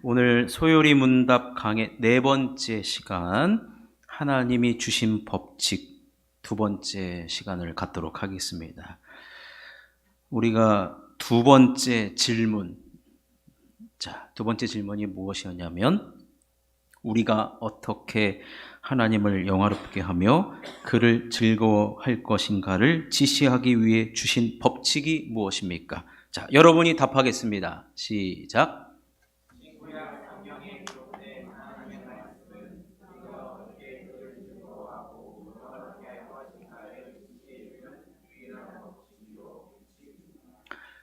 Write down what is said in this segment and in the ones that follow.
오늘 소요리 문답 강의 네 번째 시간, 하나님이 주신 법칙 두 번째 시간을 갖도록 하겠습니다. 우리가 두 번째 질문, 두 번째 질문이 무엇이었냐면, 우리가 어떻게 하나님을 영화롭게 하며 그를 즐거워할 것인가를 지시하기 위해 주신 법칙이 무엇입니까? 자, 여러분이 답하겠습니다. 시작.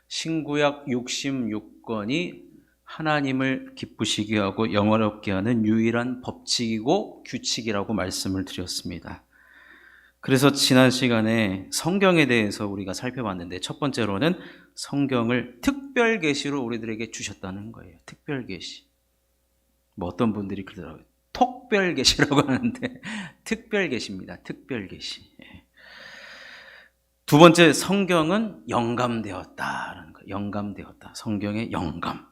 신구약 66권이 하나님을 기쁘시게 하고 영화롭게 하는 유일한 법칙이고 규칙이라고 말씀을 드렸습니다. 그래서 지난 시간에 성경에 대해서 우리가 살펴봤는데, 첫 번째로는 성경을 특별 계시로 우리들에게 주셨다는 거예요. 특별 계시. 뭐 어떤 분들이 그러더라고요. 톡별 계시라고 하는데 특별 계시입니다. 특별 계시. 두 번째, 성경은 영감되었다라는 거예요. 영감되었다. 성경의 영감.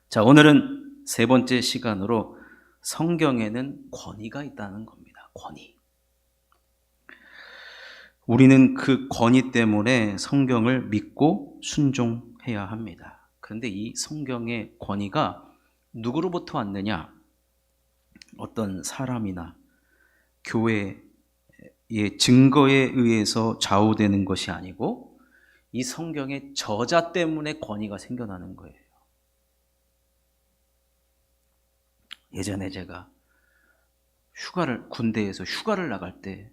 자, 오늘은 세 번째 시간으로 성경에는 권위가 있다는 겁니다. 권위. 우리는 그 권위 때문에 성경을 믿고 순종해야 합니다. 그런데 이 성경의 권위가 누구로부터 왔느냐? 어떤 사람이나 교회의 증거에 의해서 좌우되는 것이 아니고 이 성경의 저자 때문에 권위가 생겨나는 거예요. 예전에 제가 군대에서 휴가를 나갈 때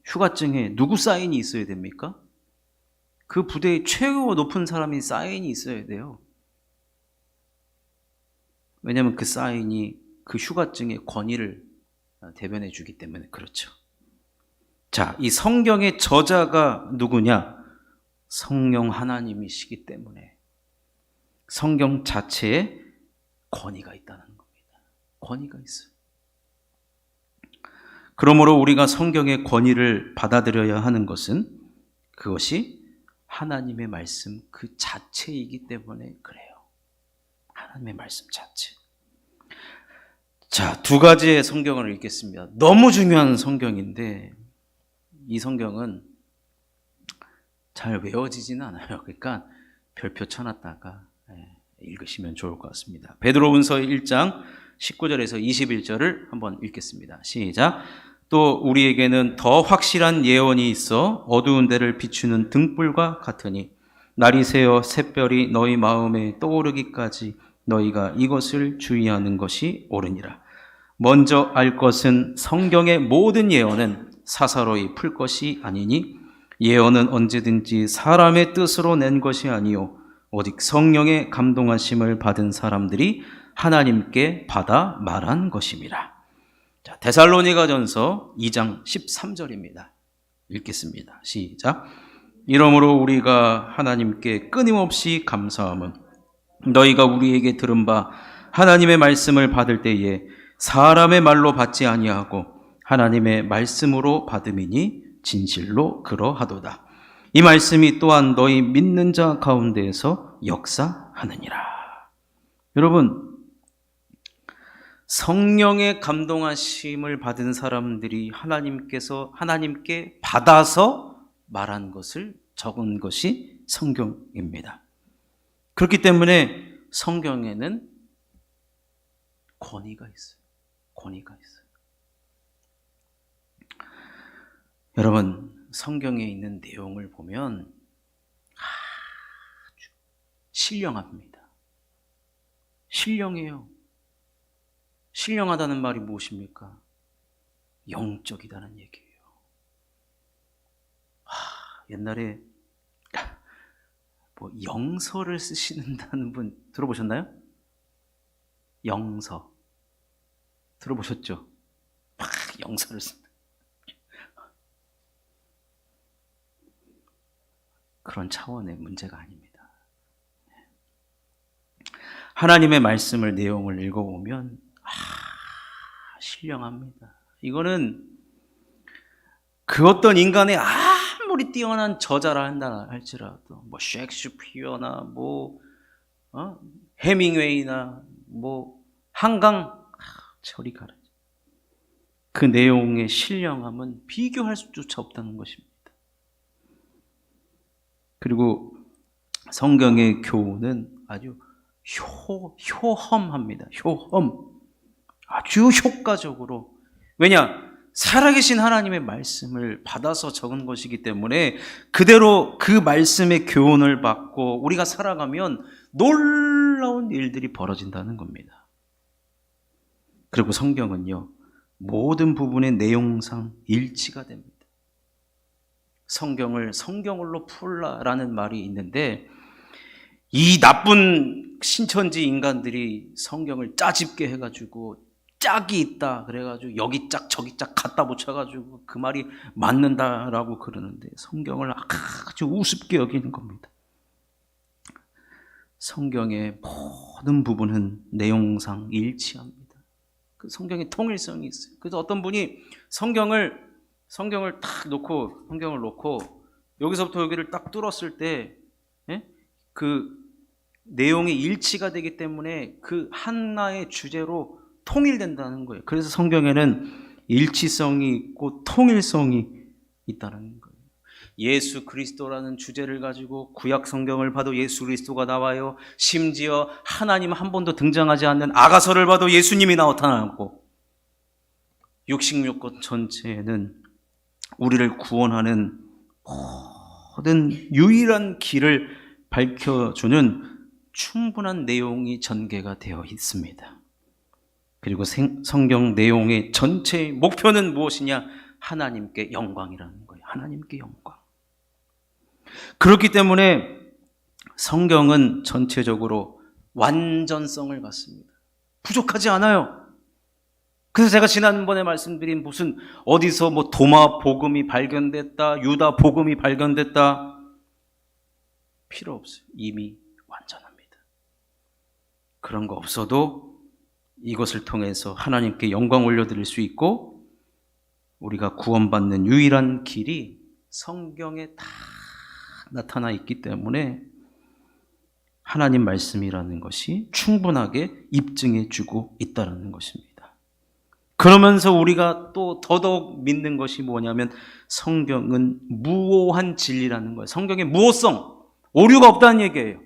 휴가증에 누구 사인이 있어야 됩니까? 그 부대의 최고 높은 사람이 사인이 있어야 돼요. 왜냐하면 그 사인이 그 휴가증의 권위를 대변해 주기 때문에 그렇죠. 자, 이 성경의 저자가 누구냐? 성령 하나님이시기 때문에 성경 자체에 권위가 있다는 겁니다. 권위가 있어요. 그러므로 우리가 성경의 권위를 받아들여야 하는 것은 그것이 하나님의 말씀 그 자체이기 때문에 그래요. 하나님의 말씀 자체. 자, 두 가지의 성경을 읽겠습니다. 너무 중요한 성경인데 이 성경은 잘 외워지지는 않아요. 그러니까 별표 쳐놨다가 읽으시면 좋을 것 같습니다. 베드로후서 1장 19절에서 21절을 한번 읽겠습니다. 시작. 또 우리에게는 더 확실한 예언이 있어 어두운 데를 비추는 등불과 같으니 날이 새어 샛별이 너희 마음에 떠오르기까지 너희가 이것을 주의하는 것이 옳으니라. 먼저 알 것은 성경의 모든 예언은 사사로이 풀 것이 아니니 예언은 언제든지 사람의 뜻으로 낸 것이 아니요 오직 성령의 감동하심을 받은 사람들이 하나님께 받아 말한 것임이라. 자, 데살로니가전서 2장 13절입니다. 읽겠습니다. 시작. 이러므로 우리가 하나님께 끊임없이 감사함은 너희가 우리에게 들은 바 하나님의 말씀을 받을 때에 사람의 말로 받지 아니하고 하나님의 말씀으로 받음이니 진실로 그러하도다. 이 말씀이 또한 너희 믿는 자 가운데에서 역사하느니라. 여러분, 성령의 감동하심을 받은 사람들이 하나님께 받아서 말한 것을 적은 것이 성경입니다. 그렇기 때문에 성경에는 권위가 있어요. 권위가 있어요. 여러분, 성경에 있는 내용을 보면 아주 신령합니다. 신령해요. 신령하다는 말이 무엇입니까? 영적이다는 얘기예요. 옛날에 영서를 쓰시는다는 분 들어보셨나요? 영서 들어보셨죠? 막 영서를 쓴다. 그런 차원의 문제가 아닙니다. 하나님의 말씀을 내용을 읽어보면 신령합니다. 이거는 그 어떤 인간의 아무리 뛰어난 저자라 한다 할지라도 셰익스피어나 해밍웨이나 한강, 저리 가라. 그 내용의 신령함은 비교할 수조차 없다는 것입니다. 그리고 성경의 교훈은 아주 효험합니다. 효험. 아주 효과적으로. 왜냐? 살아계신 하나님의 말씀을 받아서 적은 것이기 때문에 그대로 그 말씀의 교훈을 받고 우리가 살아가면 놀라운 일들이 벌어진다는 겁니다. 그리고 성경은요, 모든 부분의 내용상 일치가 됩니다. 성경을 성경으로 풀라라는 말이 있는데, 이 나쁜 신천지 인간들이 성경을 짜집게 해가지고 짝이 있다 그래가지고 여기 짝 저기 짝 갖다 붙여가지고 그 말이 맞는다라고 그러는데, 성경을 아주 우습게 여기는 겁니다. 성경의 모든 부분은 내용상 일치합니다. 그 성경의 통일성이 있어요. 그래서 어떤 분이 성경을 딱 놓고, 성경을 놓고 여기서부터 여기를 딱 뚫었을 때, 그 내용이 일치가 되기 때문에 그 하나의 주제로 통일된다는 거예요. 그래서 성경에는 일치성이 있고 통일성이 있다는 거예요. 예수 그리스도라는 주제를 가지고 구약 성경을 봐도 예수 그리스도가 나와요. 심지어 하나님 한 번도 등장하지 않는 아가서를 봐도 예수님이 나타나고, 육신육권 전체에는 우리를 구원하는 모든 유일한 길을 밝혀주는 충분한 내용이 전개가 되어 있습니다. 그리고 성경 내용의 전체의 목표는 무엇이냐? 하나님께 영광이라는 거예요. 하나님께 영광. 그렇기 때문에 성경은 전체적으로 완전성을 갖습니다. 부족하지 않아요. 그래서 제가 지난번에 말씀드린 무슨 어디서 도마 복음이 발견됐다, 유다 복음이 발견됐다, 필요 없어요. 이미 완전합니다. 그런 거 없어도 이것을 통해서 하나님께 영광 올려드릴 수 있고, 우리가 구원받는 유일한 길이 성경에 다 나타나 있기 때문에 하나님 말씀이라는 것이 충분하게 입증해 주고 있다는 것입니다. 그러면서 우리가 또 더더욱 믿는 것이 뭐냐면, 성경은 무오한 진리라는 거예요. 성경의 무오성, 오류가 없다는 얘기예요.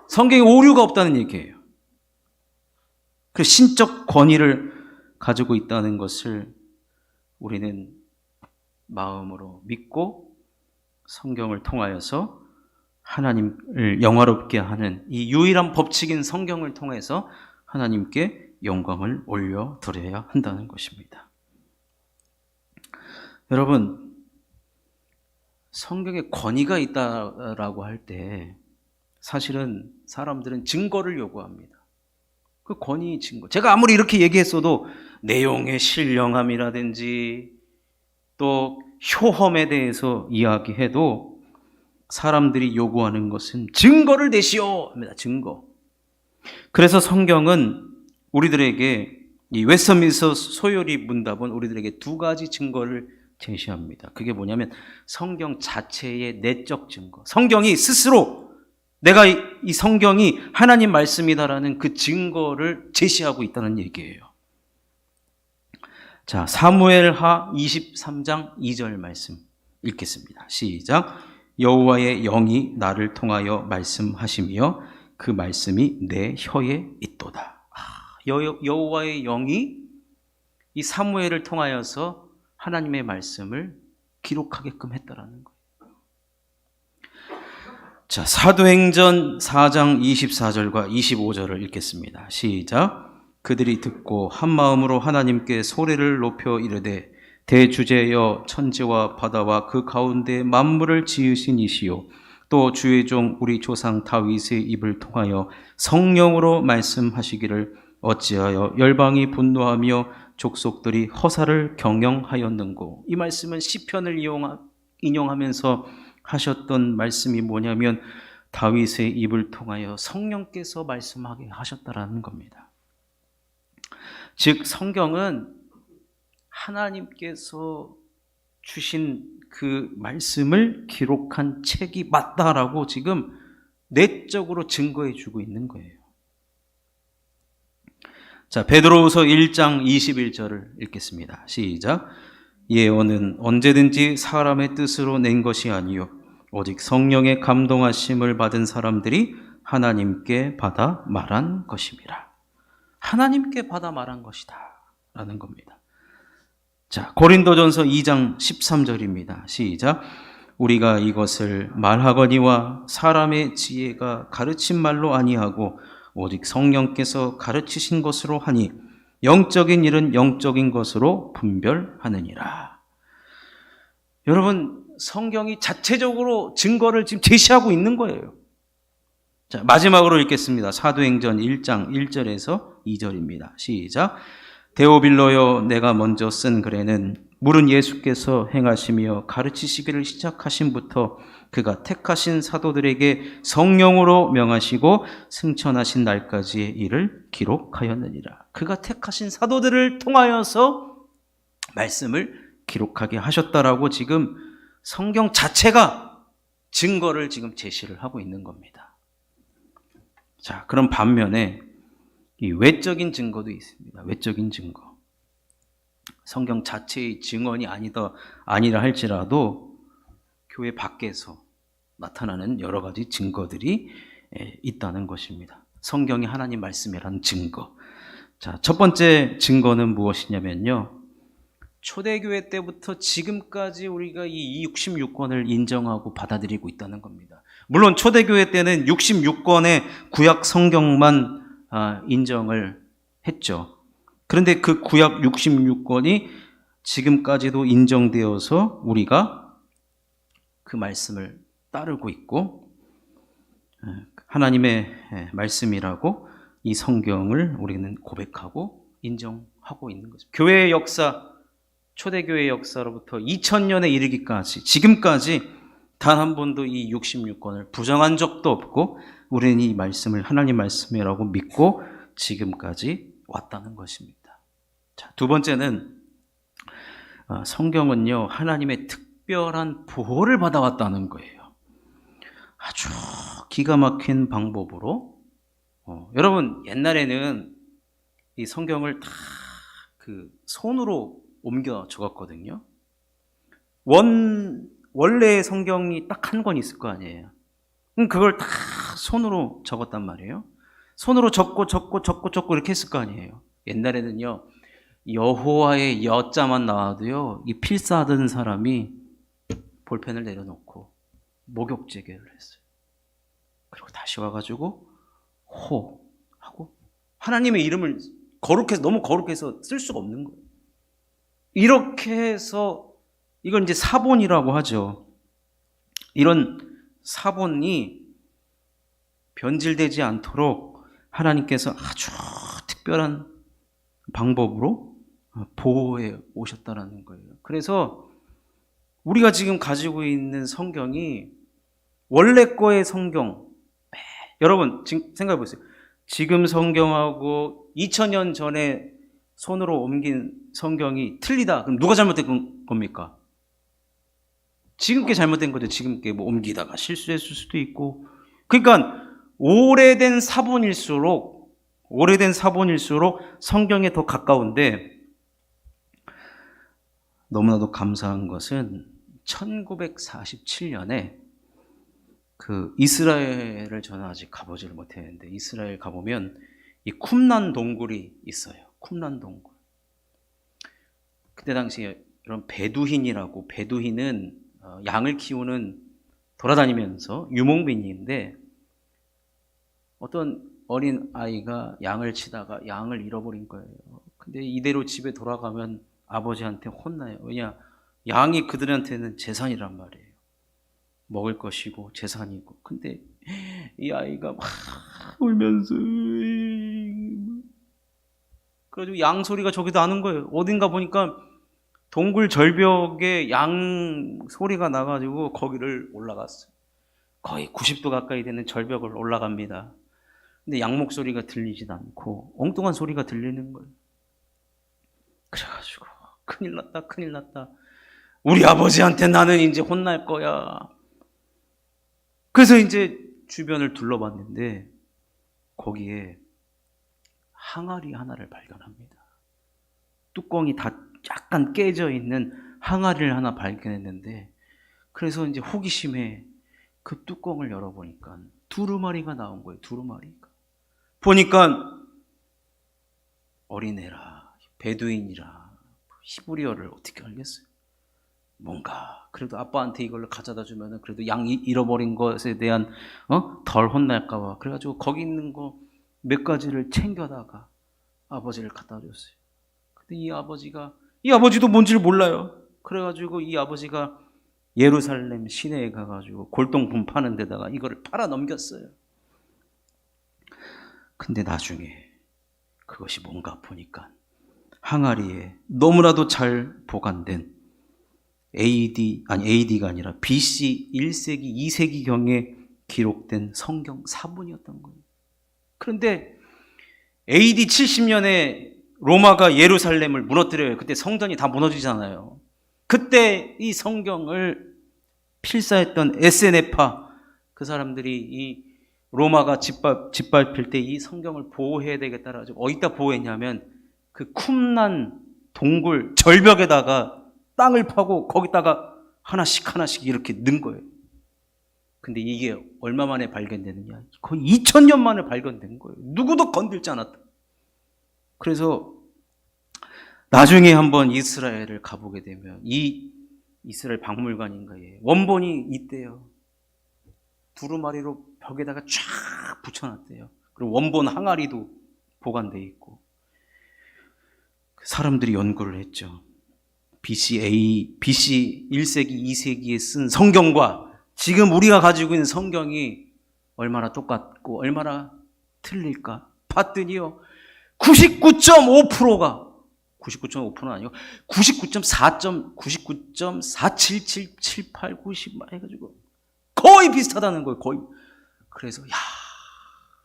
성경에 오류가 없다는 얘기예요. 그 신적 권위를 가지고 있다는 것을 우리는 마음으로 믿고, 성경을 통하여서 하나님을 영화롭게 하는 이 유일한 법칙인 성경을 통해서 하나님께 영광을 올려드려야 한다는 것입니다. 여러분, 성경에 권위가 있다라고 할 때 사실은 사람들은 증거를 요구합니다. 그 권위 증거. 제가 아무리 이렇게 얘기했어도 내용의 신령함이라든지 또 효험에 대해서 이야기해도 사람들이 요구하는 것은 증거를 내시오 합니다. 증거. 그래서 성경은 우리들에게, 이 웨스트민스터 소요리 문답은 우리들에게 두 가지 증거를 제시합니다. 그게 뭐냐면 성경 자체의 내적 증거. 성경이 스스로 내가 이 성경이 하나님 말씀이다라는 그 증거를 제시하고 있다는 얘기예요. 자, 사무엘하 23장 2절 말씀 읽겠습니다. 시작. 여호와의 영이 나를 통하여 말씀하시며 그 말씀이 내 혀에 있도다. 여호와의 영이 이 사무엘을 통하여서 하나님의 말씀을 기록하게끔 했다라는 거예요. 자, 사도행전 4장 24절과 25절을 읽겠습니다. 시작. 그들이 듣고 한 마음으로 하나님께 소리를 높여 이르되, 대주제여 천지와 바다와 그 가운데 만물을 지으신 이시요 또 주의 종 우리 조상 다윗의 입을 통하여 성령으로 말씀하시기를 어찌하여 열방이 분노하며 족속들이 허사를 경영하였는고. 이 말씀은 시편을 인용하면서 하셨던 말씀이 뭐냐면 다윗의 입을 통하여 성령께서 말씀하게 하셨다라는 겁니다. 즉 성경은 하나님께서 주신 그 말씀을 기록한 책이 맞다라고 지금 내적으로 증거해 주고 있는 거예요. 자, 베드로후서 1장 21절을 읽겠습니다. 시작. 예언은 언제든지 사람의 뜻으로 낸 것이 아니요 오직 성령의 감동하심을 받은 사람들이 하나님께 받아 말한 것입니다. 하나님께 받아 말한 것이다 라는 겁니다. 자, 고린도전서 2장 13절입니다. 시작. 우리가 이것을 말하거니와 사람의 지혜가 가르친 말로 아니하고 오직 성령께서 가르치신 것으로 하니 영적인 일은 영적인 것으로 분별하느니라. 여러분, 성경이 자체적으로 증거를 지금 제시하고 있는 거예요. 자, 마지막으로 읽겠습니다. 사도행전 1장 1절에서 2절입니다. 시작. 데오빌로여, 내가 먼저 쓴 글에는 물은 예수께서 행하시며 가르치시기를 시작하신부터 그가 택하신 사도들에게 성령으로 명하시고 승천하신 날까지의 일을 기록하였느니라. 그가 택하신 사도들을 통하여서 말씀을 기록하게 하셨다라고 지금 성경 자체가 증거를 지금 제시를 하고 있는 겁니다. 자, 그럼 반면에 이 외적인 증거도 있습니다. 외적인 증거. 성경 자체의 증언이 아니라 할지라도 교회 밖에서 나타나는 여러 가지 증거들이 있다는 것입니다. 성경이 하나님 말씀이라는 증거. 자, 첫 번째 증거는 무엇이냐면요. 초대교회 때부터 지금까지 우리가 이 66권을 인정하고 받아들이고 있다는 겁니다. 물론 초대교회 때는 66권의 구약 성경만 인정을 했죠. 그런데 그 구약 66권이 지금까지도 인정되어서 우리가 그 말씀을 따르고 있고 하나님의 말씀이라고 이 성경을 우리는 고백하고 인정하고 있는 거죠. 교회의 역사, 초대교회의 역사로부터 2000년에 이르기까지 지금까지 단 한 번도 이 66권을 부정한 적도 없고 우리는 이 말씀을 하나님 말씀이라고 믿고 지금까지 왔다는 것입니다. 자, 두 번째는 성경은요 하나님의 특별한 보호를 받아왔다는 거예요. 아주 기가 막힌 방법으로 여러분 옛날에는 이 성경을 다 그 손으로 옮겨 적었거든요. 원래 성경이 딱 한 권 있을 거 아니에요. 그걸 다 손으로 적었단 말이에요. 손으로 적고 이렇게 했을 거 아니에요. 옛날에는요 여호와의 여자만 나와도요 이 필사하던 사람이 볼펜을 내려놓고 목욕제계를 했어요. 그리고 다시 와가지고 호 하고 하나님의 이름을 너무 거룩해서 쓸 수가 없는 거예요. 이렇게 해서 이건 이제 사본이라고 하죠. 이런 사본이 변질되지 않도록 하나님께서 아주 특별한 방법으로 보호해 오셨다는 거예요. 그래서 우리가 지금 가지고 있는 성경이 원래 거의 성경, 여러분 지금 생각해 보세요. 지금 성경하고 2000년 전에 손으로 옮긴 성경이 틀리다. 그럼 누가 잘못된 겁니까? 지금 게 잘못된 거죠. 지금 게 뭐 옮기다가 실수했을 수도 있고. 그러니까 오래된 사본일수록 성경에 더 가까운데 너무나도 감사한 것은 1947년에 그 이스라엘을 저는 아직 가보지를 못했는데 이스라엘 가보면 이 쿰란 동굴이 있어요. 쿰란 동굴. 그때 당시에 이런 베두힌은 양을 키우는 돌아다니면서 유목민인데 어떤 어린 아이가 양을 치다가 양을 잃어버린 거예요. 근데 이대로 집에 돌아가면 아버지한테 혼나요. 왜냐? 양이 그들한테는 재산이란 말이에요. 먹을 것이고 재산이고. 근데 이 아이가 막 울면서 그래가지고 양 소리가 저기도 나는 거예요. 어딘가 보니까 동굴 절벽에 양 소리가 나가지고 거기를 올라갔어요. 거의 90도 가까이 되는 절벽을 올라갑니다. 근데 양 목소리가 들리지도 않고 엉뚱한 소리가 들리는 거예요. 그래가지고 큰일 났다. 우리 아버지한테 나는 이제 혼날 거야. 그래서 이제 주변을 둘러봤는데 거기에 항아리 하나를 발견합니다. 뚜껑이 다 약간 깨져 있는 항아리를 하나 발견했는데, 그래서 이제 호기심에 그 뚜껑을 열어보니까 두루마리가 나온 거예요. 두루마리가. 보니까 어린애라, 베두인이라, 히브리어를 어떻게 알겠어요? 뭔가 그래도 아빠한테 이걸 가져다 주면은 그래도 양 잃어버린 것에 대한 덜 혼날까 봐. 그래가지고 거기 있는 거 몇 가지를 챙겨다가 아버지를 갖다 줬어요. 근데 이 아버지도 뭔지를 몰라요. 그래가지고 이 아버지가 예루살렘 시내에 가가지고 골동품 파는 데다가 이거를 팔아 넘겼어요. 근데 나중에 그것이 뭔가 보니까 항아리에 너무나도 잘 보관된 AD가 아니라 BC 1세기, 2세기경에 기록된 성경 사본이었던 거예요. 그런데 AD 70년에 로마가 예루살렘을 무너뜨려요. 그때 성전이 다 무너지잖아요. 그때 이 성경을 필사했던 에세네파, 그 사람들이 이 로마가 짓밟힐 때 이 성경을 보호해야 되겠다라 가지고 어디다 보호했냐면 그 쿰난 동굴 절벽에다가 땅을 파고 거기다가 하나씩 이렇게 넣은 거예요. 근데 이게 얼마 만에 발견되느냐? 거의 2000년 만에 발견된 거예요. 누구도 건들지 않았다. 그래서 나중에 한번 이스라엘을 가보게 되면 이 이스라엘 박물관인가에 원본이 있대요. 두루마리로 벽에다가 쫙 붙여놨대요. 그리고 원본 항아리도 보관돼 있고. 사람들이 연구를 했죠. BC 1세기, 2세기에 쓴 성경과 지금 우리가 가지고 있는 성경이 얼마나 똑같고 얼마나 틀릴까 봤더니요, 99.5%가 99.5%는 아니고 99.4777890 해가지고 거의 비슷하다는 거예요. 거의. 그래서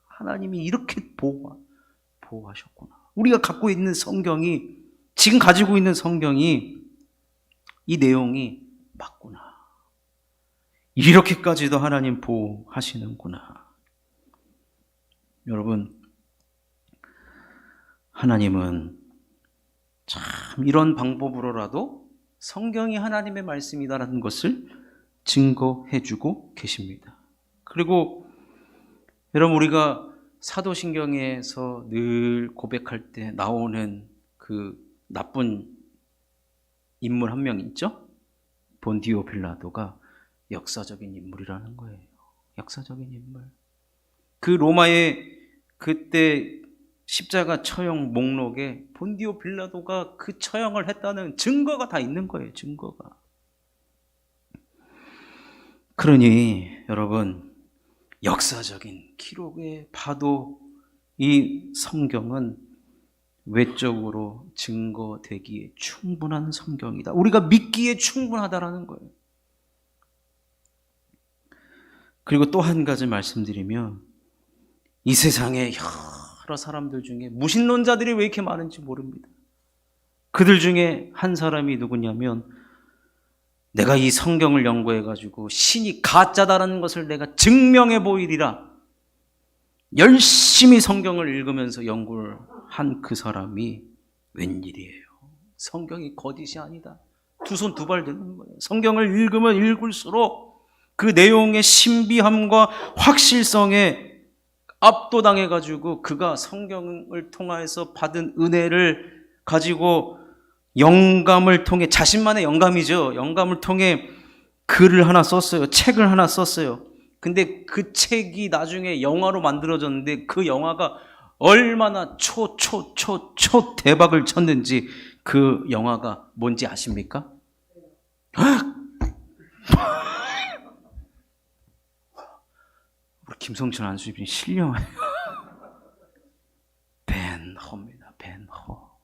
하나님이 이렇게 보호하셨구나. 우리가 갖고 있는 성경이, 지금 가지고 있는 성경이 이 내용이 맞구나. 이렇게까지도 하나님 보호하시는구나. 여러분, 하나님은 참 이런 방법으로라도 성경이 하나님의 말씀이다라는 것을 증거해 주고 계십니다. 그리고 여러분, 우리가 사도신경에서 늘 고백할 때 나오는 그 나쁜 인물 한 명 있죠? 본디오 빌라도가 역사적인 인물이라는 거예요. 역사적인 인물. 그 로마의 그때 십자가 처형 목록에 본디오 빌라도가 그 처형을 했다는 증거가 다 있는 거예요. 증거가. 그러니 여러분, 역사적인 기록에 봐도 이 성경은 외적으로 증거되기에 충분한 성경이다. 우리가 믿기에 충분하다라는 거예요. 그리고 또 한 가지 말씀드리면, 이 세상에 여러 사람들 중에 무신론자들이 왜 이렇게 많은지 모릅니다. 그들 중에 한 사람이 누구냐면, 내가 이 성경을 연구해가지고 신이 가짜다라는 것을 내가 증명해 보이리라, 열심히 성경을 읽으면서 연구를 한 그 사람이 웬일이에요? 성경이 거짓이 아니다. 두 손 두 발 되는 거예요. 성경을 읽으면 읽을수록 그 내용의 신비함과 확실성에 압도당해가지고 그가 성경을 통해서 받은 은혜를 가지고 영감을 통해, 자신만의 영감이죠. 영감을 통해 글을 하나 썼어요. 책을 하나 썼어요. 근데 그 책이 나중에 영화로 만들어졌는데 그 영화가 얼마나 초 대박을 쳤는지, 그 영화가 뭔지 아십니까? 우리 김성철 안수님이 신령해요. 벤허입니다. 벤허.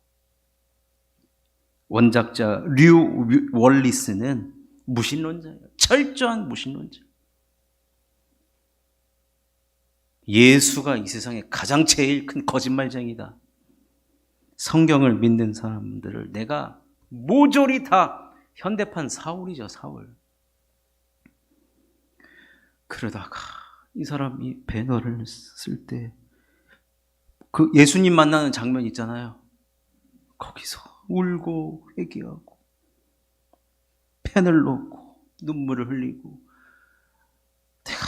원작자 류 월리스는 무신론자예요. 철저한 무신론자. 예수가 이 세상에 가장 제일 큰 거짓말쟁이다. 성경을 믿는 사람들을 내가 모조리 다 현대판 사울이죠, 사울. 그러다가 이 사람이 배너를 쓸 때 그 예수님 만나는 장면 있잖아요. 거기서 울고 회개하고 펜을 놓고 눈물을 흘리고, 내가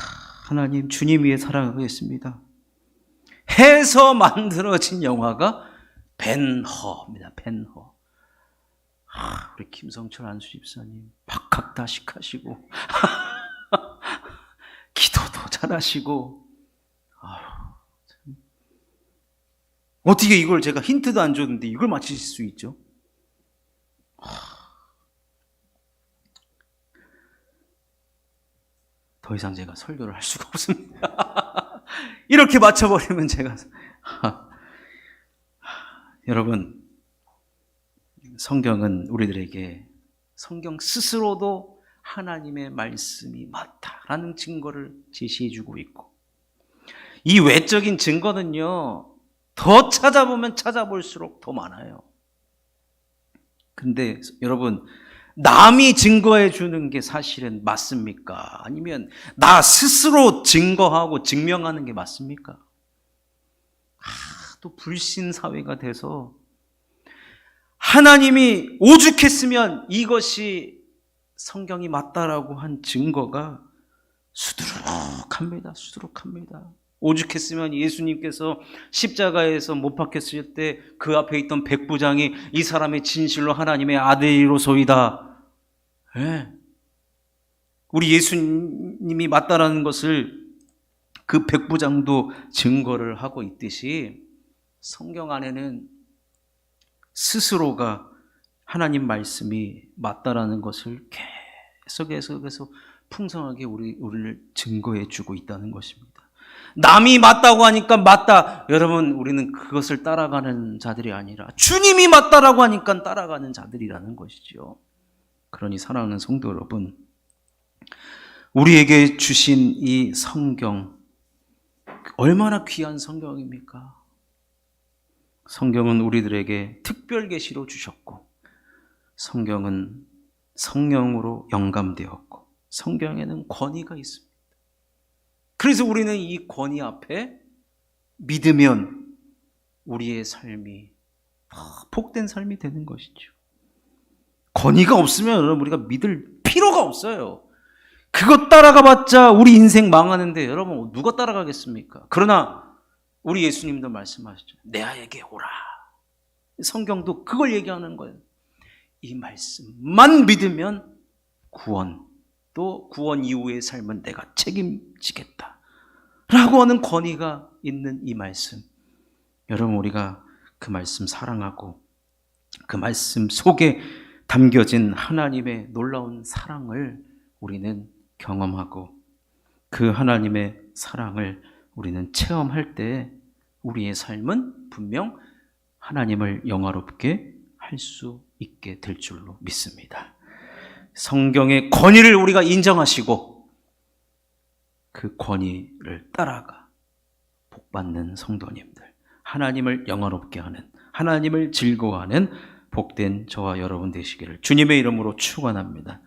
하나님 주님 위에 사랑하겠습니다 해서 만들어진 영화가 벤허입니다. 벤허. 우리 김성철 안수 집사님 박학다식하시고 기도도 잘하시고, 어떻게 이걸 제가 힌트도 안 줬는데 이걸 맞히실 수 있죠? 더 이상 제가 설교를 할 수가 없습니다. 이렇게 맞춰버리면 제가 여러분, 성경은 우리들에게 성경 스스로도 하나님의 말씀이 맞다라는 증거를 제시해주고 있고, 이 외적인 증거는요 더 찾아보면 찾아볼수록 더 많아요. 근데 여러분, 남이 증거해 주는 게 사실은 맞습니까? 아니면 나 스스로 증거하고 증명하는 게 맞습니까? 또 불신 사회가 돼서 하나님이 오죽했으면 이것이 성경이 맞다라고 한 증거가 수두룩합니다. 수두룩합니다. 오죽했으면 예수님께서 십자가에서 못 박혔을 때 그 앞에 있던 백부장이 이 사람의 진실로 하나님의 아들이로소이다. 네. 우리 예수님이 맞다라는 것을 그 백부장도 증거를 하고 있듯이, 성경 안에는 스스로가 하나님 말씀이 맞다라는 것을 계속 풍성하게 우리를 증거해 주고 있다는 것입니다. 남이 맞다고 하니까 맞다. 여러분, 우리는 그것을 따라가는 자들이 아니라 주님이 맞다라고 하니까 따라가는 자들이라는 것이죠. 그러니 사랑하는 성도 여러분, 우리에게 주신 이 성경, 얼마나 귀한 성경입니까? 성경은 우리들에게 특별 계시로 주셨고, 성경은 성령으로 영감되었고, 성경에는 권위가 있습니다. 그래서 우리는 이 권위 앞에 믿으면 우리의 삶이 복된 삶이 되는 것이죠. 권위가 없으면 여러분, 우리가 믿을 필요가 없어요. 그것 따라가봤자 우리 인생 망하는데 여러분, 누가 따라가겠습니까? 그러나 우리 예수님도 말씀하셨죠. 내아에게 오라. 성경도 그걸 얘기하는 거예요. 이 말씀만 믿으면 구원, 또 구원 이후의 삶은 내가 책임지겠다 라고 하는 권위가 있는 이 말씀, 여러분, 우리가 그 말씀 사랑하고 그 말씀 속에 담겨진 하나님의 놀라운 사랑을 우리는 경험하고, 그 하나님의 사랑을 우리는 체험할 때 우리의 삶은 분명 하나님을 영화롭게 할 수 있게 될 줄로 믿습니다. 성경의 권위를 우리가 인정하시고 그 권위를 따라가 복받는 성도님들, 하나님을 영화롭게 하는, 하나님을 즐거워하는 복된 저와 여러분 되시기를 주님의 이름으로 축원합니다.